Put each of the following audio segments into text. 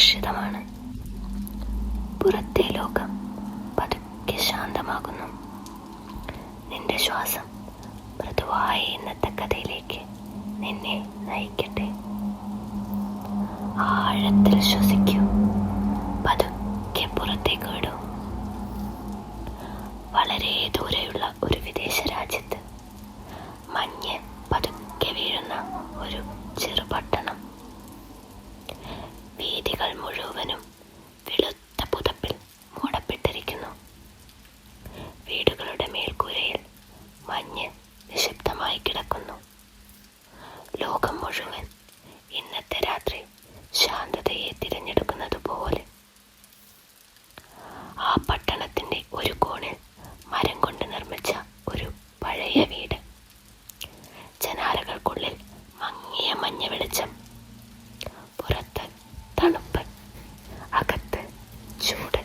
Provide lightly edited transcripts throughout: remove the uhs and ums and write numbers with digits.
സുരക്ഷിതമാണ്. പുറത്തെ ലോകം പതുക്കെ ശാന്തമാകുന്നു. നിന്റെ ശ്വാസം മൃദുവായ ഇന്നത്തെ കഥയിലേക്ക് നിന്നെ നയിക്കട്ടെ. ആഴത്തിൽ ശ്വസിക്കൂ, പതുക്കെ പുറത്തേക്ക് വിടൂ. വളരെ ദൂരെയുള്ള ഒരു വിദേശ രാജ്യത്ത് മഞ്ഞ് പതുക്കെ വീഴുന്ന ഒരു ചെറുപട്ടണം. വീഥികൾ മുഴുവനും വെളുത്ത പുതപ്പിൽ മൂടപ്പെട്ടിരിക്കുന്നു. വീടുകളുടെ മേൽക്കൂരയിൽ മഞ്ഞ് നിശബ്ദമായി കിടക്കുന്നു. ലോകം മുഴുവൻ ഇന്നത്തെ രാത്രി ശാന്തതയെ തിരഞ്ഞെടുക്കുന്നത് പോലെ. ആ പട്ടണത്തിന്റെ ഒരു കോണിൽ മരം കൊണ്ട് നിർമ്മിച്ച ഒരു പഴയ വീട്. ജനാലകൾക്കുള്ളിൽ മങ്ങിയ മഞ്ഞ വെളിച്ചം. പുറത്ത് തണുപ്പ്, അകത്ത് ചൂട്.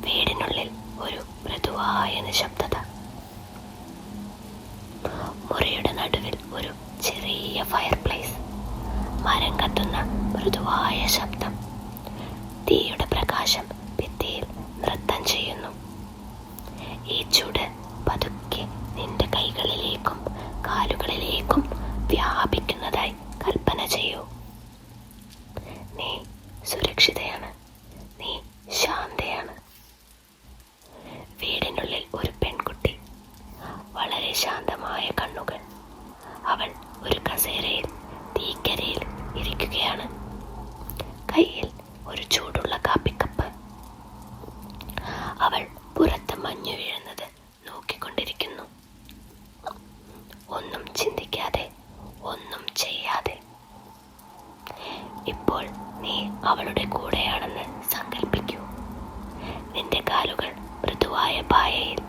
വീടിനുള്ളിൽ ഒരു മൃദുവായ നിശബ്ദത. മുറിയുടെ നടുവിൽ ഒരു ചെറിയ ഫയർ പ്ലേസ്. മരം കത്തുന്ന മൃദുവായ ശബ്ദം. തീയുടെ പ്രകാശം ഭിത്തിയിൽ നൃത്തം ചെയ്യുന്നു. ഈ ചൂട് പതുക്കെ നിന്റെ കൈകളിലേക്കും കാലുകളിലേക്കും വ്യാപിക്കുന്നതായി കൽപ്പന ചെയ്യൂ. നീ സുരക്ഷിതയാണ്. നീ ശാന്തയാണ്. വീടിനുള്ളിൽ ഒരു പെൺകുട്ടി. വളരെ ശാന്തമായ കണ്ണുകൾ. അവൾ ഒരു കസേരയിൽ തീക്കരയിൽ ഇരിക്കുകയാണ്. കയ്യിൽ ഒരു ചൂടുള്ള കാപ്പിക്കപ്പ്. അവൾ പുറത്ത് മഞ്ഞു വീഴുന്നത് നോക്കിക്കൊണ്ടിരിക്കുന്നു. ഒന്നും ചിന്തിക്കാതെ, ഒന്നും ചെയ്യാതെ. ഇപ്പോൾ നീ അവളുടെ കൂടെയാണെന്ന് സങ്കൽപ്പിക്കൂ. നിന്റെ കാലുകൾ മൃദുവായ പായയിൽ,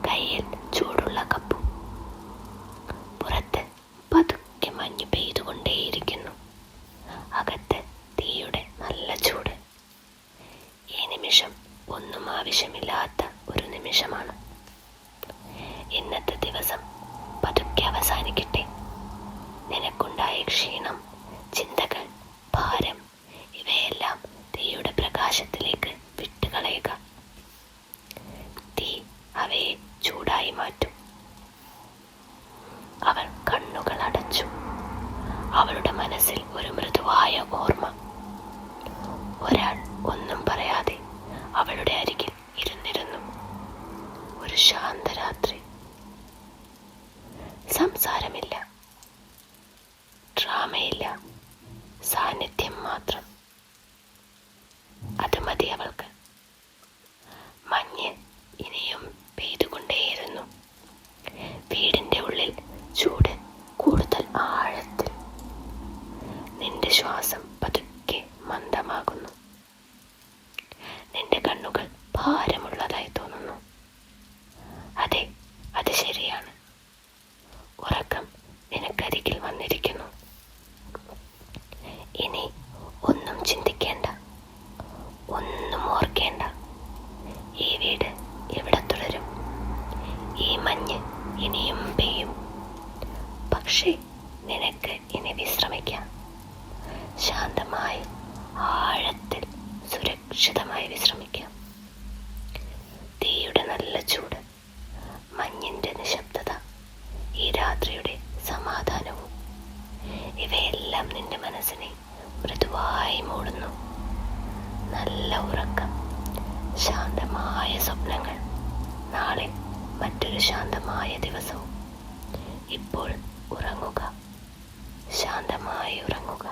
കയ്യിൽ ചൂടുള്ള കപ്പും. പുറത്ത് പതുക്കെ മഞ്ഞ് പെയ്തുകൊണ്ടേയിരിക്കുന്നു. അകത്ത് തീയുടെ നല്ല ചൂട്. ഈ നിമിഷം ഒന്നും ആവശ്യമില്ലാത്ത ഒരു നിമിഷമാണ്. ഇന്നത്തെ ദിവസം പതുക്കെ അവസാനിക്കട്ടെ. നിനക്കുണ്ടായ ക്ഷീണം, ചിന്തകൾ, ഭാരം ഇവയെല്ലാം തീയുടെ പ്രകാശത്തിലേക്ക് വിട്ടുകളയുക. തീ അവയെ ചൂടായി മാറ്റും. അവൾ കണ്ണുകൾ അടച്ചു. അവളുടെ മനസ്സിൽ ഒരു മൃദുവായ ഓർമ്മ. ഒരാൾ ഒന്നും പറയാതെ അവളുടെ അരികിൽ ഇരുന്നിരുന്നു. ഒരു ശാന്തരാത്രി. സംസാരമില്ല, ഡ്രാമയില്ല, സാന്നിധ്യം മാത്രം. അത് മതി അവൾക്ക്. മഞ്ഞ് ഇനിയും പെയ്തുകൊണ്ടേയിരുന്നു. വീടിന്റെ ഉള്ളിൽ ചൂട് കൂടുതൽ ആഴത്തിൽ. നിന്റെ ശ്വാസം പതുക്കെ മന്ദമാകുന്നു. നിന്റെ കണ്ണുകൾ ഭാരമുള്ളതായി തോന്നുന്നു. അതെ, അത് ശരിയാണ്. ഉറക്കം നിനക്കരികിൽ വന്നിരിക്കുന്നു. ഇനി ഒന്നും ചിന്തിക്കേണ്ട, ഒന്നും ഓർക്കേണ്ട. ഈ വീട് ഇവിടെ തുടരും. ഈ മഞ്ഞ് ഇനിയും പെയ്യും. പക്ഷേ നിനക്ക് ഇനി വിശ്രമിക്കാം. ശാന്തമായി, ആഴത്തിൽ, സുരക്ഷിതമായി വിശ്രമിക്കാം. തീയുടെ നല്ല ചൂട്, മഞ്ഞിന്റെ നിശബ്ദത, ഈ രാത്രിയുടെ സമാധാനവും ഇവയെല്ലാം നിന്റെ മനസ്സിനെ മൃദുവായി മൂടുന്നു. നല്ല ഉറക്കം, ശാന്തമായ സ്വപ്നങ്ങൾ. നാളെ മറ്റൊരു ശാന്തമായ ദിവസവും. ഇപ്പോൾ ഉറങ്ങുക, ശാന്തമായി ഉറങ്ങുക.